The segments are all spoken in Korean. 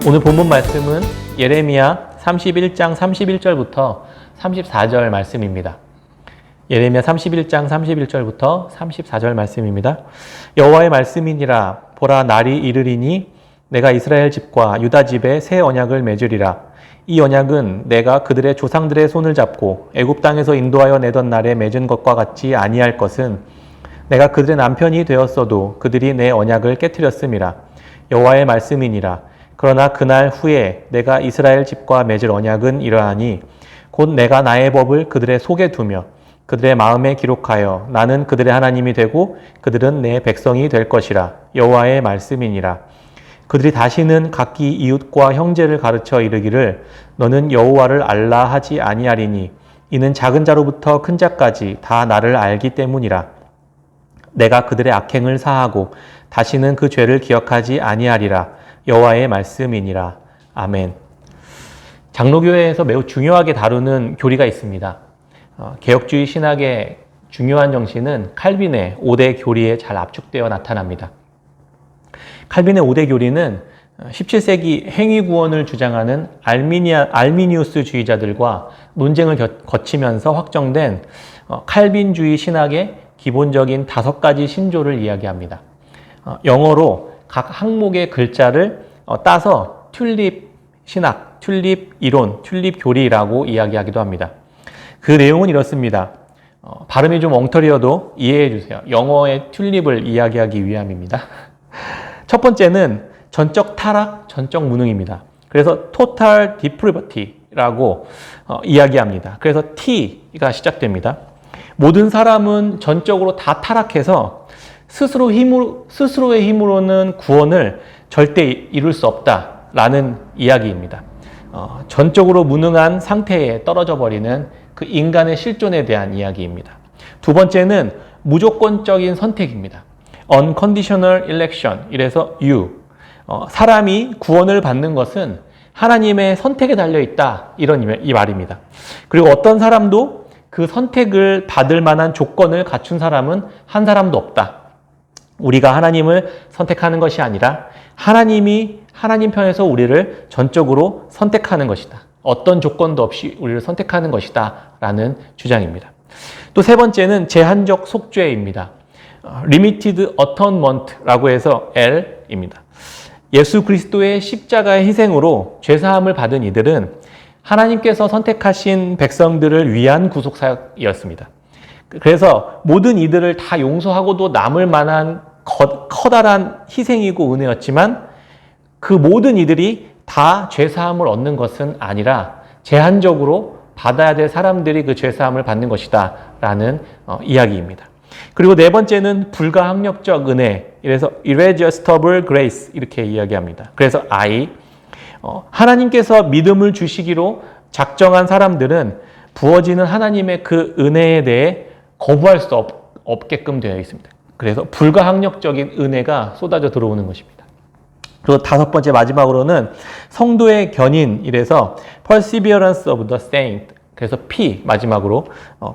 오늘 본문 말씀은 예레미야 31장 31절부터 34절 말씀입니다. 예레미야 31장 31절부터 34절 말씀입니다. 여호와의 말씀이니라. 보라, 날이 이르리니 내가 이스라엘 집과 유다 집에 새 언약을 맺으리라. 이 언약은 내가 그들의 조상들의 손을 잡고 애굽 땅에서 인도하여 내던 날에 맺은 것과 같이 아니할 것은 내가 그들의 남편이 되었어도 그들이 내 언약을 깨트렸음이라. 여호와의 말씀이니라. 그러나 그날 후에 내가 이스라엘 집과 맺을 언약은 이러하니 곧 내가 나의 법을 그들의 속에 두며 그들의 마음에 기록하여 나는 그들의 하나님이 되고 그들은 내 백성이 될 것이라. 여호와의 말씀이니라. 그들이 다시는 각기 이웃과 형제를 가르쳐 이르기를 너는 여호와를 알라 하지 아니하리니 이는 작은 자로부터 큰 자까지 다 나를 알기 때문이라. 내가 그들의 악행을 사하고 다시는 그 죄를 기억하지 아니하리라. 여호와의 말씀이니라. 아멘. 장로교회에서 매우 중요하게 다루는 교리가 있습니다. 개혁주의 신학의 중요한 정신은 칼빈의 5대 교리에 잘 압축되어 나타납니다. 칼빈의 5대 교리는 17세기 행위구원을 주장하는 알미니우스주의자들과 논쟁을 거치면서 확정된 칼빈주의 신학의 기본적인 5가지 신조를 이야기합니다. 영어로 각 항목의 글자를 따서 튤립 신학, 튤립 이론, 튤립 교리라고 이야기하기도 합니다. 그 내용은 이렇습니다. 발음이 좀 엉터리여도 이해해 주세요. 영어의 튤립을 이야기하기 위함입니다. 첫 번째는 전적 타락, 전적 무능입니다. 그래서 total depravity라고 이야기합니다. 그래서 T가 시작됩니다. 모든 사람은 전적으로 다 타락해서 스스로의 힘으로는 구원을 절대 이룰 수 없다라는 이야기입니다. 전적으로 무능한 상태에 떨어져 버리는 그 인간의 실존에 대한 이야기입니다. 두 번째는 무조건적인 선택입니다. unconditional election, 이래서 사람이 구원을 받는 것은 하나님의 선택에 달려있다, 이 말입니다. 그리고 어떤 사람도 그 선택을 받을 만한 조건을 갖춘 사람은 한 사람도 없다. 우리가 하나님을 선택하는 것이 아니라 하나님이 하나님 편에서 우리를 전적으로 선택하는 것이다. 어떤 조건도 없이 우리를 선택하는 것이다 라는 주장입니다. 또 세 번째는 제한적 속죄입니다. Limited Atonement라고 해서 L입니다. 예수 그리스도의 십자가의 희생으로 죄사함을 받은 이들은 하나님께서 선택하신 백성들을 위한 구속사역이었습니다. 그래서 모든 이들을 다 용서하고도 남을 만한 커다란 희생이고 은혜였지만 그 모든 이들이 다 죄사함을 얻는 것은 아니라 제한적으로 받아야 될 사람들이 그 죄사함을 받는 것이다 라는 이야기입니다. 그리고 네 번째는 불가항력적 은혜, 이래서 irresistible grace 이렇게 이야기합니다. 그래서 하나님께서 믿음을 주시기로 작정한 사람들은 부어지는 하나님의 그 은혜에 대해 거부할 수 없게끔 되어 있습니다. 그래서 불가항력적인 은혜가 쏟아져 들어오는 것입니다. 그리고 다섯 번째 마지막으로는 성도의 견인, 이래서 perseverance of the saint, 그래서 P, 마지막으로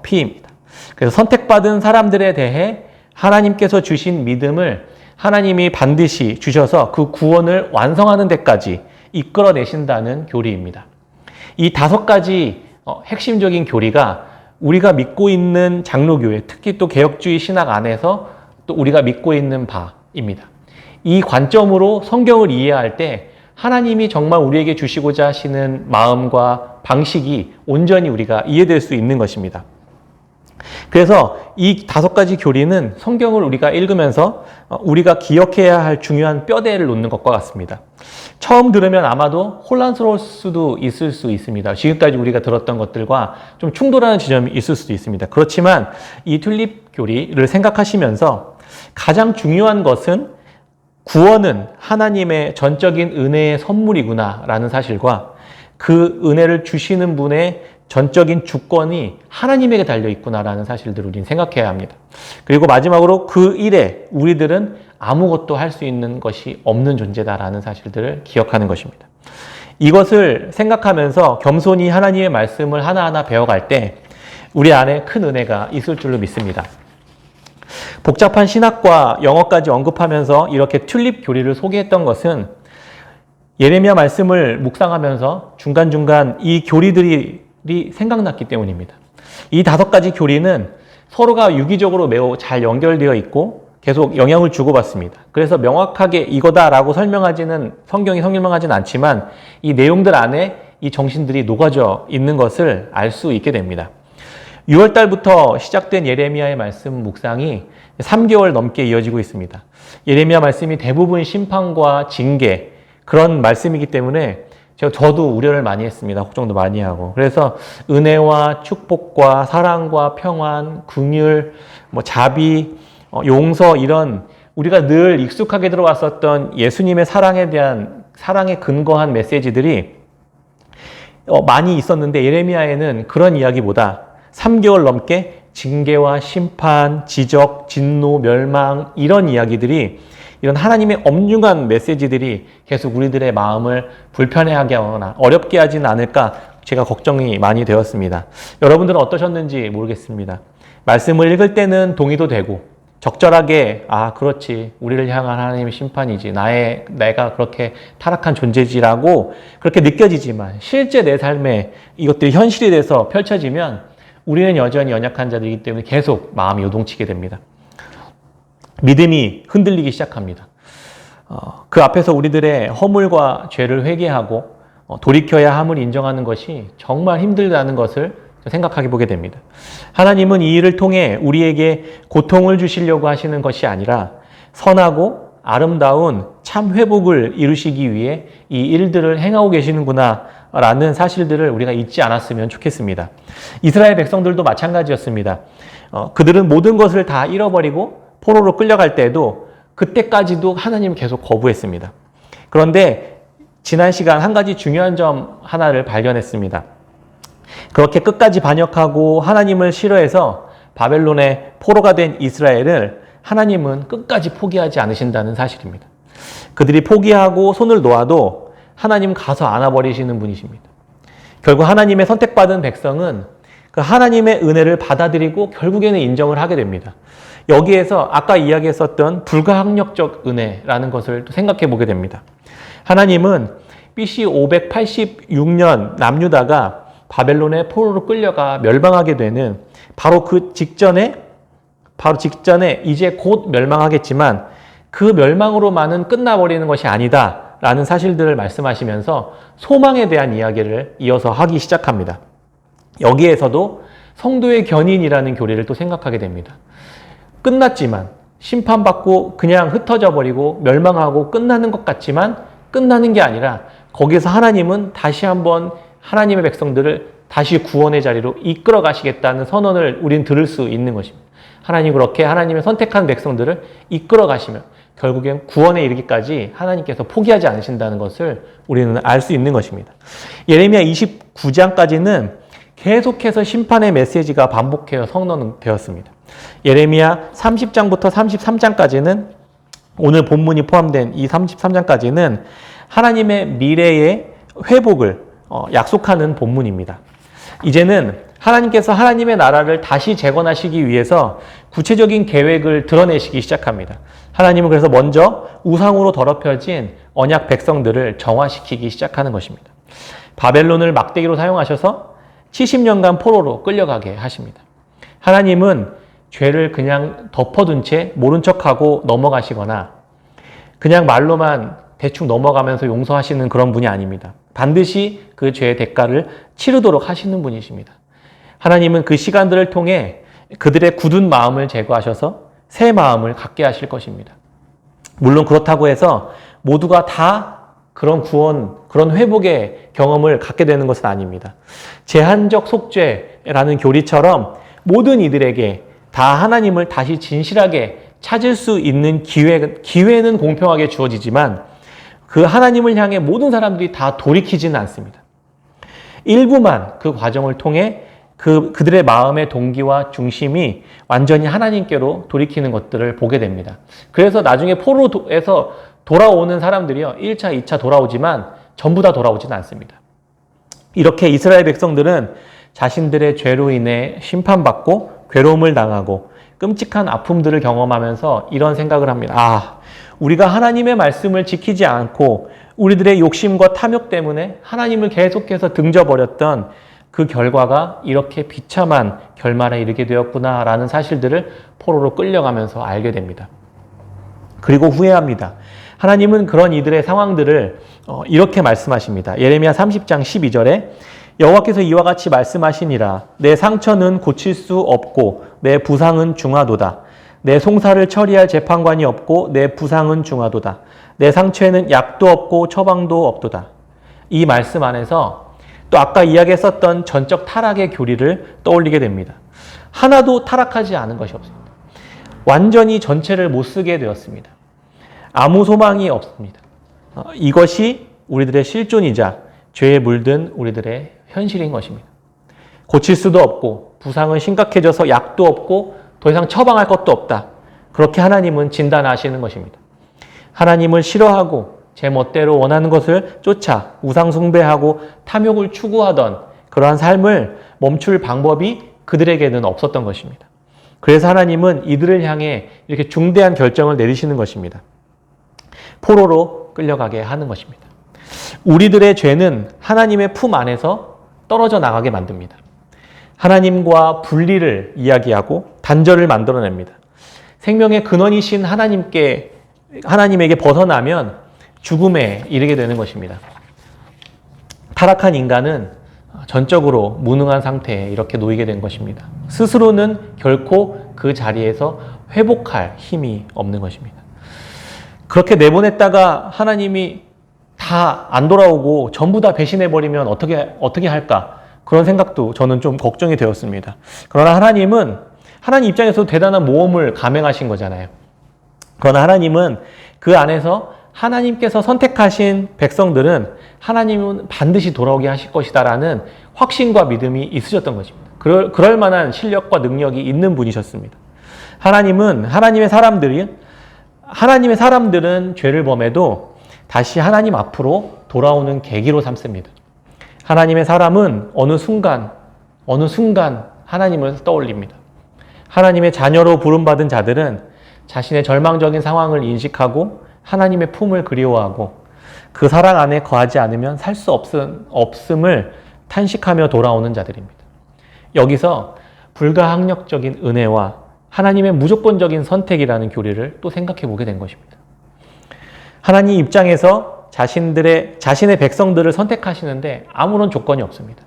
P입니다. 그래서 선택받은 사람들에 대해 하나님께서 주신 믿음을 하나님이 반드시 주셔서 그 구원을 완성하는 데까지 이끌어내신다는 교리입니다. 이 5가지 핵심적인 교리가 우리가 믿고 있는 장로교회, 특히 또 개혁주의 신학 안에서 또 우리가 믿고 있는 바입니다. 이 관점으로 성경을 이해할 때 하나님이 정말 우리에게 주시고자 하시는 마음과 방식이 온전히 우리가 이해될 수 있는 것입니다. 그래서 이 5가지 교리는 성경을 우리가 읽으면서 우리가 기억해야 할 중요한 뼈대를 놓는 것과 같습니다. 처음 들으면 아마도 혼란스러울 수도 있을 수 있습니다. 지금까지 우리가 들었던 것들과 좀 충돌하는 지점이 있을 수도 있습니다. 그렇지만 이 튤립 교리를 생각하시면서 가장 중요한 것은 구원은 하나님의 전적인 은혜의 선물이구나 라는 사실과 그 은혜를 주시는 분의 전적인 주권이 하나님에게 달려있구나라는 사실들을 우리는 생각해야 합니다. 그리고 마지막으로 그 일에 우리들은 아무것도 할 수 있는 것이 없는 존재다라는 사실들을 기억하는 것입니다. 이것을 생각하면서 겸손히 하나님의 말씀을 하나하나 배워갈 때 우리 안에 큰 은혜가 있을 줄로 믿습니다. 복잡한 신학과 영어까지 언급하면서 이렇게 튤립 교리를 소개했던 것은 예레미야 말씀을 묵상하면서 중간중간 이 교리들이 생각났기 때문입니다. 이 5가지 교리는 서로가 유기적으로 매우 잘 연결되어 있고 계속 영향을 주고받습니다. 그래서 명확하게 이거다라고 성경이 설명하지는 않지만 이 내용들 안에 이 정신들이 녹아져 있는 것을 알 수 있게 됩니다. 6월 달부터 시작된 예레미야의 말씀 묵상이 3개월 넘게 이어지고 있습니다. 예레미야 말씀이 대부분 심판과 징계 그런 말씀이기 때문에 저도 우려를 많이 했습니다. 걱정도 많이 하고. 그래서 은혜와 축복과 사랑과 평안, 긍휼, 자비, 용서 이런 우리가 늘 익숙하게 들어왔었던 예수님의 사랑에 대한 사랑에 근거한 메시지들이 많이 있었는데 예레미야에는 그런 이야기보다 3개월 넘게 징계와 심판, 지적, 진노, 멸망 이런 이야기들이 이런 하나님의 엄중한 메시지들이 계속 우리들의 마음을 불편해하게 하거나 어렵게 하지는 않을까 제가 걱정이 많이 되었습니다. 여러분들은 어떠셨는지 모르겠습니다. 말씀을 읽을 때는 동의도 되고 적절하게 그렇지 우리를 향한 하나님의 심판이지 내가 그렇게 타락한 존재지라고 그렇게 느껴지지만 실제 내 삶에 이것들이 현실이 돼서 펼쳐지면 우리는 여전히 연약한 자들이기 때문에 계속 마음이 요동치게 됩니다. 믿음이 흔들리기 시작합니다. 그 앞에서 우리들의 허물과 죄를 회개하고 돌이켜야 함을 인정하는 것이 정말 힘들다는 것을 생각해 보게 됩니다. 하나님은 이 일을 통해 우리에게 고통을 주시려고 하시는 것이 아니라 선하고 아름다운 참 회복을 이루시기 위해 이 일들을 행하고 계시는구나 라는 사실들을 우리가 잊지 않았으면 좋겠습니다. 이스라엘 백성들도 마찬가지였습니다. 그들은 모든 것을 다 잃어버리고 포로로 끌려갈 때에도 그때까지도 하나님을 계속 거부했습니다. 그런데 지난 시간 한 가지 중요한 점 하나를 발견했습니다. 그렇게 끝까지 반역하고 하나님을 싫어해서 바벨론의 포로가 된 이스라엘을 하나님은 끝까지 포기하지 않으신다는 사실입니다. 그들이 포기하고 손을 놓아도 하나님 가서 안아버리시는 분이십니다. 결국 하나님의 선택받은 백성은 그 하나님의 은혜를 받아들이고 결국에는 인정을 하게 됩니다. 여기에서 아까 이야기했었던 불가항력적 은혜라는 것을 또 생각해 보게 됩니다. 하나님은 BC 586년 남유다가 바벨론의 포로로 끌려가 멸망하게 되는 바로 직전에 이제 곧 멸망하겠지만 그 멸망으로만은 끝나버리는 것이 아니다라는 사실들을 말씀하시면서 소망에 대한 이야기를 이어서 하기 시작합니다. 여기에서도 성도의 견인이라는 교리를 또 생각하게 됩니다. 끝났지만 심판받고 그냥 흩어져 버리고 멸망하고 끝나는 것 같지만 끝나는 게 아니라 거기서 하나님은 다시 한번 하나님의 백성들을 다시 구원의 자리로 이끌어 가시겠다는 선언을 우린 들을 수 있는 것입니다. 하나님 그렇게 하나님의 선택한 백성들을 이끌어 가시면 결국엔 구원에 이르기까지 하나님께서 포기하지 않으신다는 것을 우리는 알 수 있는 것입니다. 예레미야 29장까지는 계속해서 심판의 메시지가 반복해서 선언되었습니다. 예레미야 30장부터 33장까지는 오늘 본문이 포함된 이 33장까지는 하나님의 미래의 회복을 약속하는 본문입니다. 이제는 하나님께서 하나님의 나라를 다시 재건하시기 위해서 구체적인 계획을 드러내시기 시작합니다. 하나님은 그래서 먼저 우상으로 더럽혀진 언약 백성들을 정화시키기 시작하는 것입니다. 바벨론을 막대기로 사용하셔서 70년간 포로로 끌려가게 하십니다. 하나님은 죄를 그냥 덮어둔 채 모른 척하고 넘어가시거나 그냥 말로만 대충 넘어가면서 용서하시는 그런 분이 아닙니다. 반드시 그 죄의 대가를 치르도록 하시는 분이십니다. 하나님은 그 시간들을 통해 그들의 굳은 마음을 제거하셔서 새 마음을 갖게 하실 것입니다. 물론 그렇다고 해서 모두가 다 그런 구원, 그런 회복의 경험을 갖게 되는 것은 아닙니다. 제한적 속죄라는 교리처럼 모든 이들에게 다 하나님을 다시 진실하게 찾을 수 있는 기회는 공평하게 주어지지만 그 하나님을 향해 모든 사람들이 다 돌이키지는 않습니다. 일부만 그 과정을 통해 그들의 마음의 동기와 중심이 완전히 하나님께로 돌이키는 것들을 보게 됩니다. 그래서 나중에 포로에서 돌아오는 사람들이요, 1차, 2차 돌아오지만 전부 다 돌아오지는 않습니다. 이렇게 이스라엘 백성들은 자신들의 죄로 인해 심판받고 괴로움을 당하고 끔찍한 아픔들을 경험하면서 이런 생각을 합니다. 우리가 하나님의 말씀을 지키지 않고 우리들의 욕심과 탐욕 때문에 하나님을 계속해서 등져버렸던 그 결과가 이렇게 비참한 결말에 이르게 되었구나라는 사실들을 포로로 끌려가면서 알게 됩니다. 그리고 후회합니다. 하나님은 그런 이들의 상황들을 이렇게 말씀하십니다. 예레미야 30장 12절에 여호와께서 이와 같이 말씀하시니라. 내 상처는 고칠 수 없고 내 부상은 중하도다. 내 송사를 처리할 재판관이 없고 내 부상은 중하도다. 내 상처에는 약도 없고 처방도 없도다. 이 말씀 안에서 또 아까 이야기했었던 전적 타락의 교리를 떠올리게 됩니다. 하나도 타락하지 않은 것이 없습니다. 완전히 전체를 못 쓰게 되었습니다. 아무 소망이 없습니다. 이것이 우리들의 실존이자 죄에 물든 우리들의 현실인 것입니다. 고칠 수도 없고 부상은 심각해져서 약도 없고 더 이상 처방할 것도 없다. 그렇게 하나님은 진단하시는 것입니다. 하나님을 싫어하고 제 멋대로 원하는 것을 쫓아 우상 숭배하고 탐욕을 추구하던 그러한 삶을 멈출 방법이 그들에게는 없었던 것입니다. 그래서 하나님은 이들을 향해 이렇게 중대한 결정을 내리시는 것입니다. 포로로 끌려가게 하는 것입니다. 우리들의 죄는 하나님의 품 안에서 떨어져 나가게 만듭니다. 하나님과 분리를 이야기하고 단절을 만들어냅니다. 생명의 근원이신 하나님에게 벗어나면 죽음에 이르게 되는 것입니다. 타락한 인간은 전적으로 무능한 상태에 이렇게 놓이게 된 것입니다. 스스로는 결코 그 자리에서 회복할 힘이 없는 것입니다. 그렇게 내보냈다가 하나님이 다 안 돌아오고 전부 다 배신해버리면 어떻게 할까? 그런 생각도 저는 좀 걱정이 되었습니다. 그러나 하나님 입장에서도 대단한 모험을 감행하신 거잖아요. 그러나 하나님은 그 안에서 하나님께서 선택하신 백성들은 하나님은 반드시 돌아오게 하실 것이다라는 확신과 믿음이 있으셨던 것입니다. 그럴 만한 실력과 능력이 있는 분이셨습니다. 하나님의 사람들은 죄를 범해도 다시 하나님 앞으로 돌아오는 계기로 삼습니다. 하나님의 사람은 어느 순간 하나님을 떠올립니다. 하나님의 자녀로 부름받은 자들은 자신의 절망적인 상황을 인식하고 하나님의 품을 그리워하고 그 사랑 안에 거하지 않으면 살 수 없음을 탄식하며 돌아오는 자들입니다. 여기서 불가항력적인 은혜와 하나님의 무조건적인 선택이라는 교리를 또 생각해 보게 된 것입니다. 하나님 입장에서 자신의 백성들을 선택하시는데 아무런 조건이 없습니다.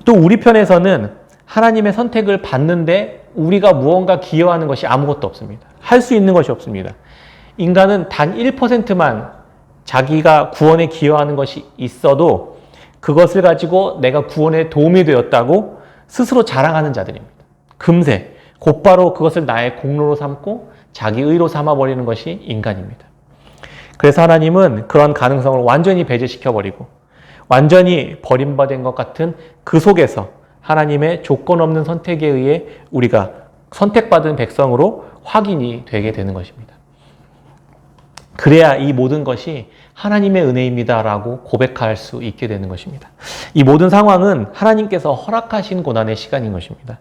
또 우리 편에서는 하나님의 선택을 받는데 우리가 무언가 기여하는 것이 아무것도 없습니다. 할 수 있는 것이 없습니다. 인간은 단 1%만 자기가 구원에 기여하는 것이 있어도 그것을 가지고 내가 구원에 도움이 되었다고 스스로 자랑하는 자들입니다. 금세 곧바로 그것을 나의 공로로 삼고 자기 의로 삼아버리는 것이 인간입니다. 그래서 하나님은 그런 가능성을 완전히 배제시켜버리고 완전히 버림받은 것 같은 그 속에서 하나님의 조건 없는 선택에 의해 우리가 선택받은 백성으로 확인이 되게 되는 것입니다. 그래야 이 모든 것이 하나님의 은혜입니다라고 고백할 수 있게 되는 것입니다. 이 모든 상황은 하나님께서 허락하신 고난의 시간인 것입니다.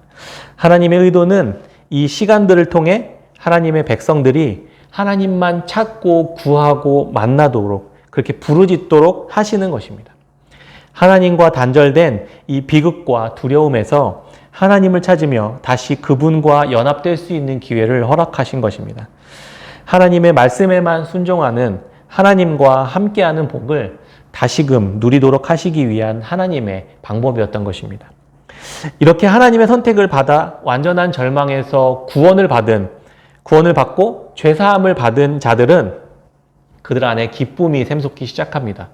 하나님의 의도는 이 시간들을 통해 하나님의 백성들이 하나님만 찾고 구하고 만나도록 그렇게 부르짖도록 하시는 것입니다. 하나님과 단절된 이 비극과 두려움에서 하나님을 찾으며 다시 그분과 연합될 수 있는 기회를 허락하신 것입니다. 하나님의 말씀에만 순종하는 하나님과 함께하는 복을 다시금 누리도록 하시기 위한 하나님의 방법이었던 것입니다. 이렇게 하나님의 선택을 받아 완전한 절망에서 구원을 받고 죄사함을 받은 자들은 그들 안에 기쁨이 샘솟기 시작합니다.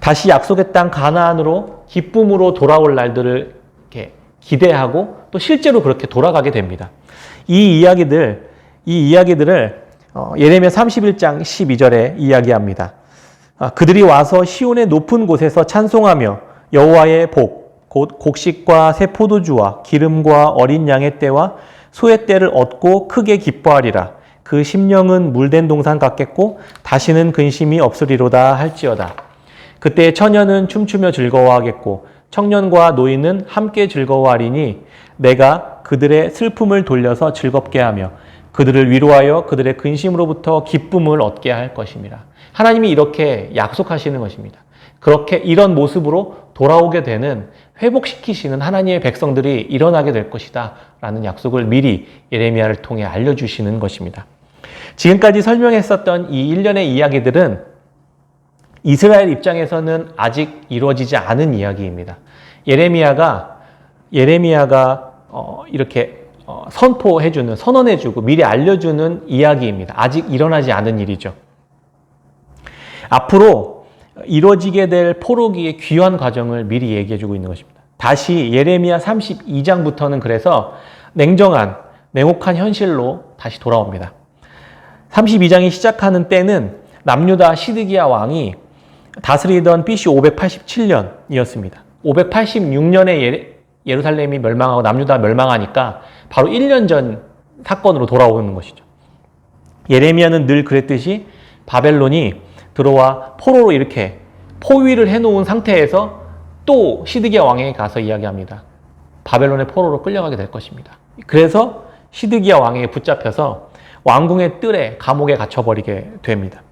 다시 약속의 땅 가나안으로 기쁨으로 돌아올 날들을 이렇게 기대하고 또 실제로 그렇게 돌아가게 됩니다. 이 이야기들을 예레미야 31장 12절에 이야기합니다. 그들이 와서 시온의 높은 곳에서 찬송하며 여호와의 복, 곧 곡식과 새 포도주와 기름과 어린 양의 떼와 소의 떼를 얻고 크게 기뻐하리라. 그 심령은 물된 동산 같겠고 다시는 근심이 없으리로다 할지어다. 그때 처녀는 춤추며 즐거워하겠고 청년과 노인은 함께 즐거워하리니 내가 그들의 슬픔을 돌려서 즐겁게 하며 그들을 위로하여 그들의 근심으로부터 기쁨을 얻게 할 것입니다. 하나님이 이렇게 약속하시는 것입니다. 그렇게 이런 모습으로 돌아오게 되는 회복시키시는 하나님의 백성들이 일어나게 될 것이다 라는 약속을 미리 예레미야를 통해 알려주시는 것입니다. 지금까지 설명했었던 이 일련의 이야기들은 이스라엘 입장에서는 아직 이루어지지 않은 이야기입니다. 예레미야가 이렇게 선포해주는, 선언해주고 미리 알려주는 이야기입니다. 아직 일어나지 않은 일이죠. 앞으로 이루어지게 될 포로기의 귀환 과정을 미리 얘기해주고 있는 것입니다. 다시 예레미야 32장부터는 그래서 냉혹한 현실로 다시 돌아옵니다. 32장이 시작하는 때는 남유다 시드기야 왕이 다스리던 BC 587년이었습니다. 586년에 예루살렘이 멸망하고 남유다가 멸망하니까 바로 1년 전 사건으로 돌아오는 것이죠. 예레미야는 늘 그랬듯이 바벨론이 들어와 포로로 이렇게 포위를 해놓은 상태에서 또 시드기야 왕에게 가서 이야기합니다. 바벨론의 포로로 끌려가게 될 것입니다. 그래서 시드기야 왕에게 붙잡혀서 왕궁의 뜰에 감옥에 갇혀버리게 됩니다.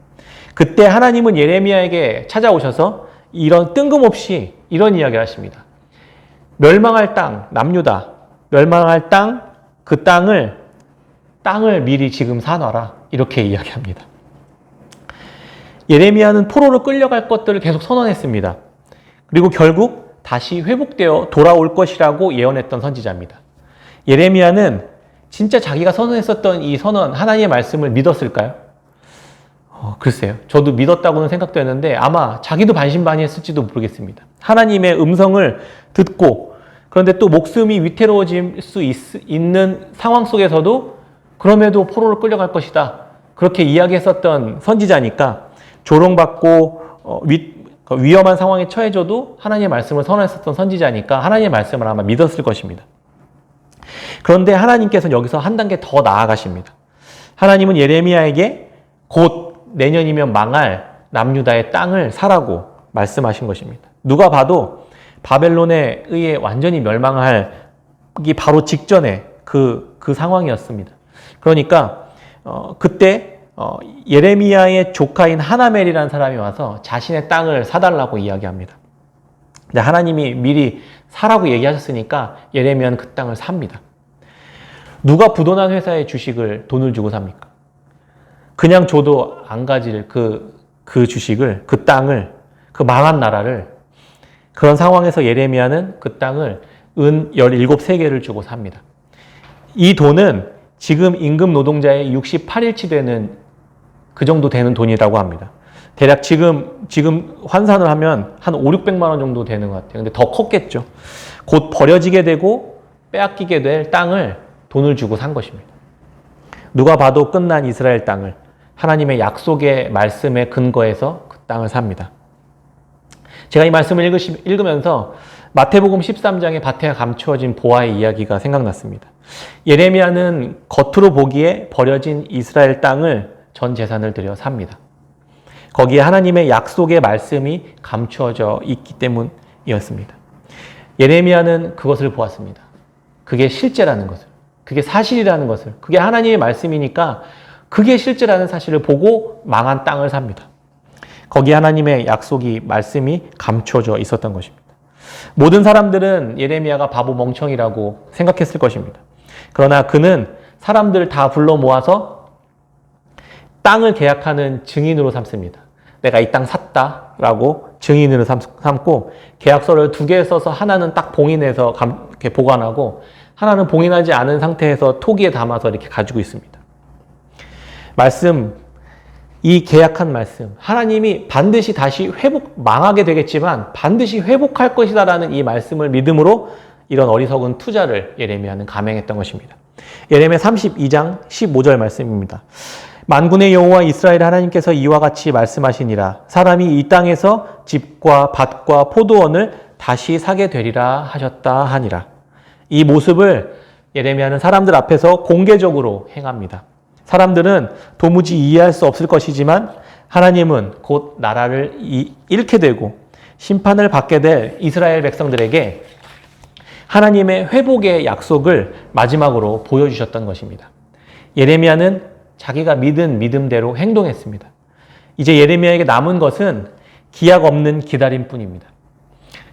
그때 하나님은 예레미야에게 찾아오셔서 이런 뜬금없이 이런 이야기를 하십니다. 멸망할 땅, 남유다, 멸망할 땅, 그 땅을 미리 지금 사놔라. 이렇게 이야기합니다. 예레미야는 포로로 끌려갈 것들을 계속 선언했습니다. 그리고 결국 다시 회복되어 돌아올 것이라고 예언했던 선지자입니다. 예레미야는 진짜 자기가 선언했었던 이 선언, 하나님의 말씀을 믿었을까요? 글쎄요. 저도 믿었다고는 생각도 했는데 아마 자기도 반신반의했을지도 모르겠습니다. 하나님의 음성을 듣고 그런데 또 목숨이 위태로워질 수 있는 상황 속에서도 그럼에도 포로로 끌려갈 것이다. 그렇게 이야기했었던 선지자니까 조롱받고 위험한 상황에 처해져도 하나님의 말씀을 선언했었던 선지자니까 하나님의 말씀을 아마 믿었을 것입니다. 그런데 하나님께서는 여기서 한 단계 더 나아가십니다. 하나님은 예레미야에게 곧 내년이면 망할 남유다의 땅을 사라고 말씀하신 것입니다. 누가 봐도 바벨론에 의해 완전히 멸망하기 바로 직전에 그 상황이었습니다. 그러니까 그때 예레미야의 조카인 하나멜이라는 사람이 와서 자신의 땅을 사달라고 이야기합니다. 근데 하나님이 미리 사라고 얘기하셨으니까 예레미야는 그 땅을 삽니다. 누가 부도난 회사의 주식을 돈을 주고 삽니까? 그냥 줘도 안 가질 그 주식을, 그 땅을, 그 망한 나라를, 그런 상황에서 예레미야는 그 땅을 은 17세계를 주고 삽니다. 이 돈은 지금 임금 노동자의 68일치 되는 그 정도 되는 돈이라고 합니다. 대략 지금 환산을 하면 한 500~600만 원 정도 되는 것 같아요. 근데 더 컸겠죠. 곧 버려지게 되고 빼앗기게 될 땅을 돈을 주고 산 것입니다. 누가 봐도 끝난 이스라엘 땅을 하나님의 약속의 말씀에 근거해서 그 땅을 삽니다. 제가 이 말씀을 읽으면서 마태복음 13장에 밭에 감추어진 보아의 이야기가 생각났습니다. 예레미야는 겉으로 보기에 버려진 이스라엘 땅을 전 재산을 들여 삽니다. 거기에 하나님의 약속의 말씀이 감추어져 있기 때문이었습니다. 예레미야는 그것을 보았습니다. 그게 실제라는 것을, 그게 사실이라는 것을, 그게 하나님의 말씀이니까 그게 실제라는 사실을 보고 망한 땅을 삽니다. 거기에 하나님의 약속이, 말씀이 감추어져 있었던 것입니다. 모든 사람들은 예레미야가 바보 멍청이라고 생각했을 것입니다. 그러나 그는 사람들 다 불러 모아서 땅을 계약하는 증인으로 삼습니다. 내가 이 땅 샀다라고 증인으로 삼고 계약서를 2개 써서 하나는 딱 봉인해서 이렇게 보관하고 하나는 봉인하지 않은 상태에서 토기에 담아서 이렇게 가지고 있습니다. 이 계약한 말씀, 하나님이 반드시 다시 망하게 되겠지만 반드시 회복할 것이다라는 이 말씀을 믿음으로 이런 어리석은 투자를 예레미야는 감행했던 것입니다. 예레미야 32장 15절 말씀입니다. 만군의 여호와 이스라엘 하나님께서 이와 같이 말씀하시니라. 사람이 이 땅에서 집과 밭과 포도원을 다시 사게 되리라 하셨다 하니라. 이 모습을 예레미야는 사람들 앞에서 공개적으로 행합니다. 사람들은 도무지 이해할 수 없을 것이지만 하나님은 곧 나라를 잃게 되고 심판을 받게 될 이스라엘 백성들에게 하나님의 회복의 약속을 마지막으로 보여주셨던 것입니다. 예레미야는 자기가 믿은 믿음대로 행동했습니다. 이제 예레미야에게 남은 것은 기약 없는 기다림뿐입니다.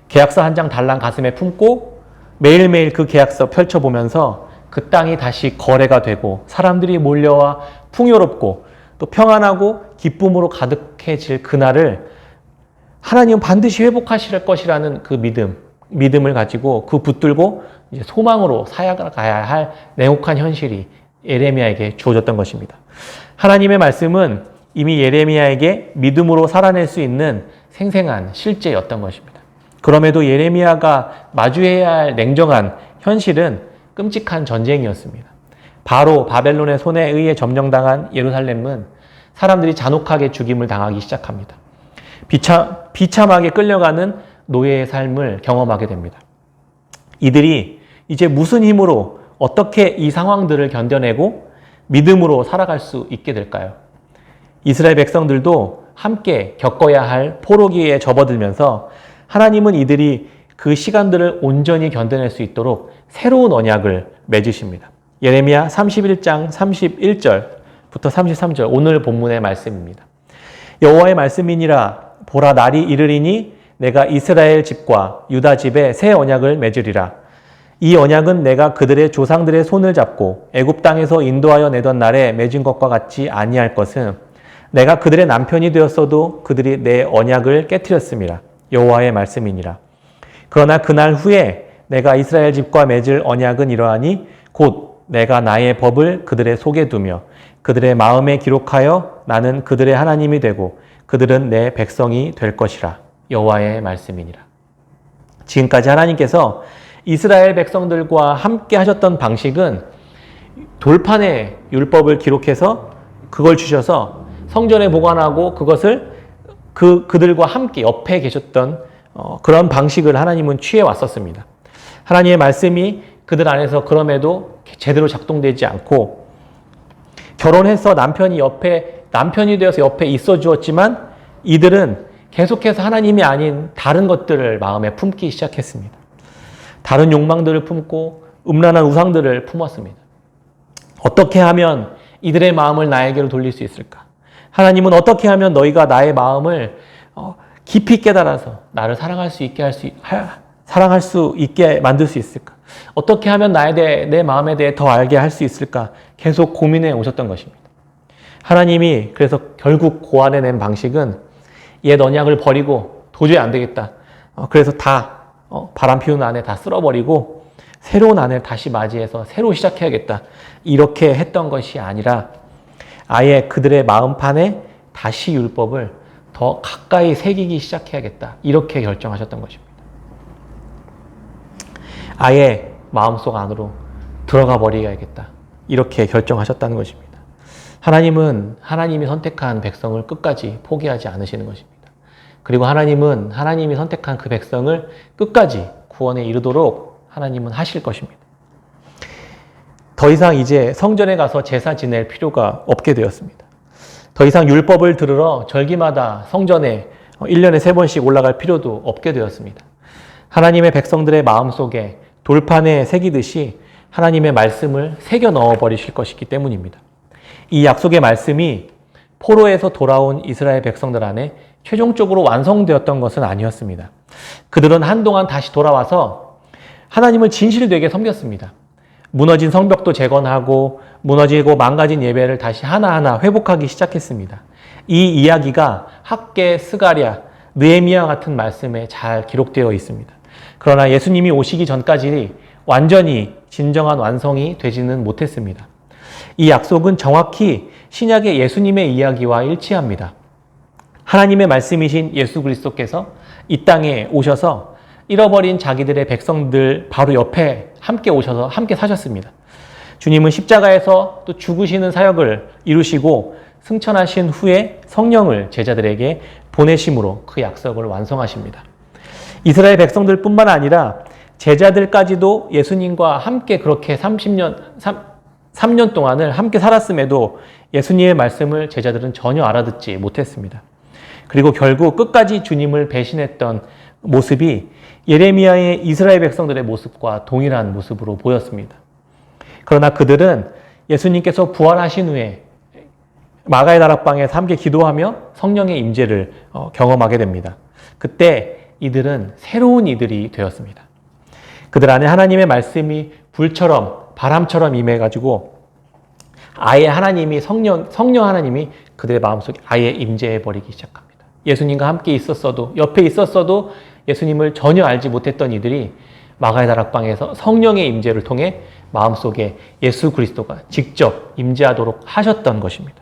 계약서 한 장 달랑 가슴에 품고 매일매일 그 계약서 펼쳐보면서 그 땅이 다시 거래가 되고 사람들이 몰려와 풍요롭고 또 평안하고 기쁨으로 가득해질 그날을 하나님은 반드시 회복하실 것이라는 그 믿음을 가지고 그 붙들고 이제 소망으로 살아가야 할 냉혹한 현실이 예레미야에게 주어졌던 것입니다. 하나님의 말씀은 이미 예레미야에게 믿음으로 살아낼 수 있는 생생한 실제였던 것입니다. 그럼에도 예레미야가 마주해야 할 냉정한 현실은 끔찍한 전쟁이었습니다. 바로 바벨론의 손에 의해 점령당한 예루살렘은 사람들이 잔혹하게 죽임을 당하기 시작합니다. 비참하게 끌려가는 노예의 삶을 경험하게 됩니다. 이들이 이제 무슨 힘으로 어떻게 이 상황들을 견뎌내고 믿음으로 살아갈 수 있게 될까요? 이스라엘 백성들도 함께 겪어야 할 포로기에 접어들면서 하나님은 이들이 그 시간들을 온전히 견뎌낼 수 있도록 새로운 언약을 맺으십니다. 예레미야 31장 31절부터 33절 오늘 본문의 말씀입니다. 여호와의 말씀이니라 보라 날이 이르리니 내가 이스라엘 집과 유다 집에 새 언약을 맺으리라. 이 언약은 내가 그들의 조상들의 손을 잡고 애굽 땅에서 인도하여 내던 날에 맺은 것과 같이 아니할 것은 내가 그들의 남편이 되었어도 그들이 내 언약을 깨트렸음이라. 여호와의 말씀이니라. 그러나 그날 후에 내가 이스라엘 집과 맺을 언약은 이러하니 곧 내가 나의 법을 그들의 속에 두며 그들의 마음에 기록하여 나는 그들의 하나님이 되고 그들은 내 백성이 될 것이라. 여호와의 말씀이니라. 지금까지 하나님께서 이스라엘 백성들과 함께 하셨던 방식은 돌판에 율법을 기록해서 그걸 주셔서 성전에 보관하고 그것을 그들과 함께 옆에 계셨던 그런 방식을 하나님은 취해 왔었습니다. 하나님의 말씀이 그들 안에서 그럼에도 제대로 작동되지 않고 결혼해서 남편이 되어서 옆에 있어 주었지만 이들은 계속해서 하나님이 아닌 다른 것들을 마음에 품기 시작했습니다. 다른 욕망들을 품고 음란한 우상들을 품었습니다. 어떻게 하면 이들의 마음을 나에게로 돌릴 수 있을까? 하나님은 어떻게 하면 너희가 나의 마음을 깊이 깨달아서 나를 사랑할 수 있게 만들 수 있을까? 어떻게 하면 내 마음에 대해 더 알게 할 수 있을까? 계속 고민해 오셨던 것입니다. 하나님이 그래서 결국 고안해낸 방식은 옛 언약을 버리고 도저히 안 되겠다. 그래서 다 바람 피우는 안에 다 쓸어버리고 새로운 안을 다시 맞이해서 새로 시작해야겠다. 이렇게 했던 것이 아니라 아예 그들의 마음판에 다시 율법을 더 가까이 새기기 시작해야겠다. 이렇게 결정하셨던 것입니다. 아예 마음속 안으로 들어가 버려야겠다. 이렇게 결정하셨다는 것입니다. 하나님은 하나님이 선택한 백성을 끝까지 포기하지 않으시는 것입니다. 그리고 하나님은 하나님이 선택한 그 백성을 끝까지 구원에 이르도록 하나님은 하실 것입니다. 더 이상 이제 성전에 가서 제사 지낼 필요가 없게 되었습니다. 더 이상 율법을 들으러 절기마다 성전에 1년에 3번씩 올라갈 필요도 없게 되었습니다. 하나님의 백성들의 마음속에 돌판에 새기듯이 하나님의 말씀을 새겨 넣어버리실 것이기 때문입니다. 이 약속의 말씀이 포로에서 돌아온 이스라엘 백성들 안에 최종적으로 완성되었던 것은 아니었습니다. 그들은 한동안 다시 돌아와서 하나님을 진실되게 섬겼습니다. 무너진 성벽도 재건하고 무너지고 망가진 예배를 다시 하나하나 회복하기 시작했습니다. 이 이야기가 학개, 스가랴, 느헤미야 같은 말씀에 잘 기록되어 있습니다. 그러나 예수님이 오시기 전까지 완전히 진정한 완성이 되지는 못했습니다. 이 약속은 정확히 신약의 예수님의 이야기와 일치합니다. 하나님의 말씀이신 예수 그리스도께서 이 땅에 오셔서 잃어버린 자기들의 백성들 바로 옆에 함께 오셔서 함께 사셨습니다. 주님은 십자가에서 또 죽으시는 사역을 이루시고 승천하신 후에 성령을 제자들에게 보내심으로 그 약속을 완성하십니다. 이스라엘 백성들뿐만 아니라 제자들까지도 예수님과 함께 그렇게 3년 동안을 함께 살았음에도 예수님의 말씀을 제자들은 전혀 알아듣지 못했습니다. 그리고 결국 끝까지 주님을 배신했던 모습이 예레미야의 이스라엘 백성들의 모습과 동일한 모습으로 보였습니다. 그러나 그들은 예수님께서 부활하신 후에 마가의 다락방에서 함께 기도하며 성령의 임재를 경험하게 됩니다. 그때 이들은 새로운 이들이 되었습니다. 그들 안에 하나님의 말씀이 불처럼 바람처럼 임해가지고 아예 하나님이 성령 하나님이 그들의 마음속에 아예 임재해버리기 시작합니다. 예수님과 함께 있었어도 옆에 있었어도 예수님을 전혀 알지 못했던 이들이 마가의 다락방에서 성령의 임재를 통해 마음속에 예수 그리스도가 직접 임재하도록 하셨던 것입니다.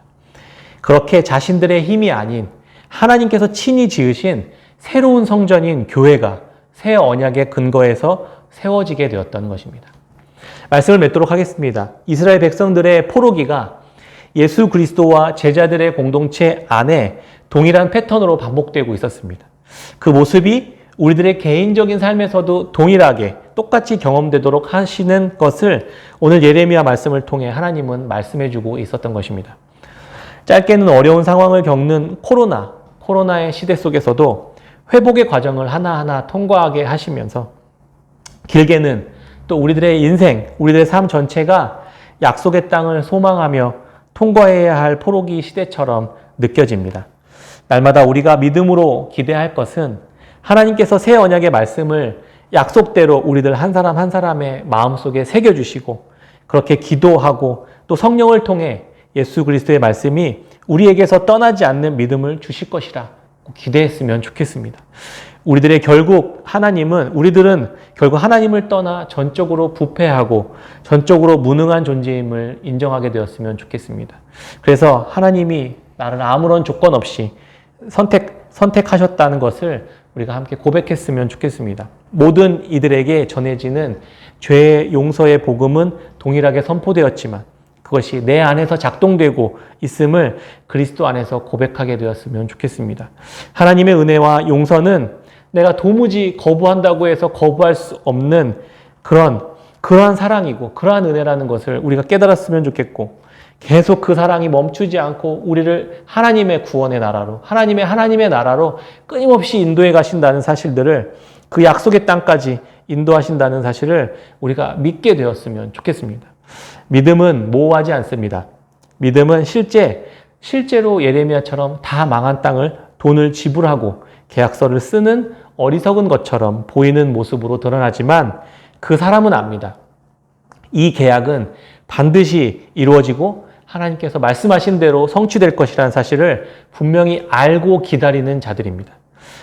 그렇게 자신들의 힘이 아닌 하나님께서 친히 지으신 새로운 성전인 교회가 새 언약의 근거에서 세워지게 되었던 것입니다. 말씀을 맺도록 하겠습니다. 이스라엘 백성들의 포로기가 예수 그리스도와 제자들의 공동체 안에 동일한 패턴으로 반복되고 있었습니다. 그 모습이 우리들의 개인적인 삶에서도 동일하게 똑같이 경험되도록 하시는 것을 오늘 예레미야 말씀을 통해 하나님은 말씀해주고 있었던 것입니다. 짧게는 어려운 상황을 겪는 코로나의 시대 속에서도 회복의 과정을 하나하나 통과하게 하시면서 길게는 또 우리들의 인생, 우리들의 삶 전체가 약속의 땅을 소망하며 통과해야 할 포로기 시대처럼 느껴집니다. 날마다 우리가 믿음으로 기대할 것은 하나님께서 새 언약의 말씀을 약속대로 우리들 한 사람 한 사람의 마음속에 새겨주시고 그렇게 기도하고 또 성령을 통해 예수 그리스도의 말씀이 우리에게서 떠나지 않는 믿음을 주실 것이라 기대했으면 좋겠습니다. 우리들은 결국 하나님을 떠나 전적으로 부패하고 전적으로 무능한 존재임을 인정하게 되었으면 좋겠습니다. 그래서 하나님이 나를 아무런 조건 없이 선택하셨다는 것을 우리가 함께 고백했으면 좋겠습니다. 모든 이들에게 전해지는 죄의 용서의 복음은 동일하게 선포되었지만 그것이 내 안에서 작동되고 있음을 그리스도 안에서 고백하게 되었으면 좋겠습니다. 하나님의 은혜와 용서는 내가 도무지 거부한다고 해서 거부할 수 없는 그러한 사랑이고 그러한 은혜라는 것을 우리가 깨달았으면 좋겠고 계속 그 사랑이 멈추지 않고 우리를 하나님의 구원의 나라로 하나님의 나라로 끊임없이 인도해 가신다는 사실들을 그 약속의 땅까지 인도하신다는 사실을 우리가 믿게 되었으면 좋겠습니다. 믿음은 모호하지 않습니다. 믿음은 실제로 예레미야처럼 다 망한 땅을 돈을 지불하고 계약서를 쓰는 어리석은 것처럼 보이는 모습으로 드러나지만 그 사람은 압니다. 이 계약은 반드시 이루어지고 하나님께서 말씀하신 대로 성취될 것이라는 사실을 분명히 알고 기다리는 자들입니다.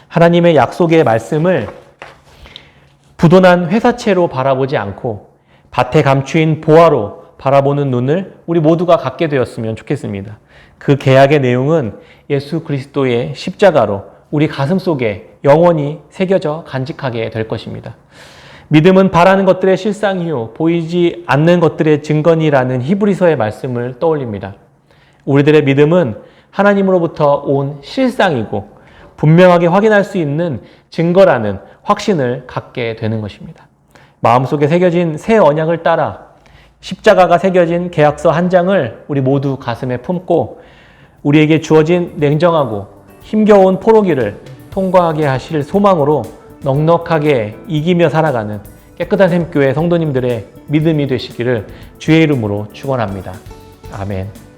하나님의 약속의 말씀을 부도난 회사채로 바라보지 않고 밭에 감추인 보화로 바라보는 눈을 우리 모두가 갖게 되었으면 좋겠습니다. 그 계약의 내용은 예수 그리스도의 십자가로 우리 가슴 속에 영원히 새겨져 간직하게 될 것입니다. 믿음은 바라는 것들의 실상이요 보이지 않는 것들의 증거니라는 히브리서의 말씀을 떠올립니다. 우리들의 믿음은 하나님으로부터 온 실상이고 분명하게 확인할 수 있는 증거라는 확신을 갖게 되는 것입니다. 마음속에 새겨진 새 언약을 따라 십자가가 새겨진 계약서 한 장을 우리 모두 가슴에 품고 우리에게 주어진 냉정하고 힘겨운 포로기를 통과하게 하실 소망으로 넉넉하게 이기며 살아가는 깨끗한 샘교회 성도님들의 믿음이 되시기를 주의 이름으로 축원합니다. 아멘.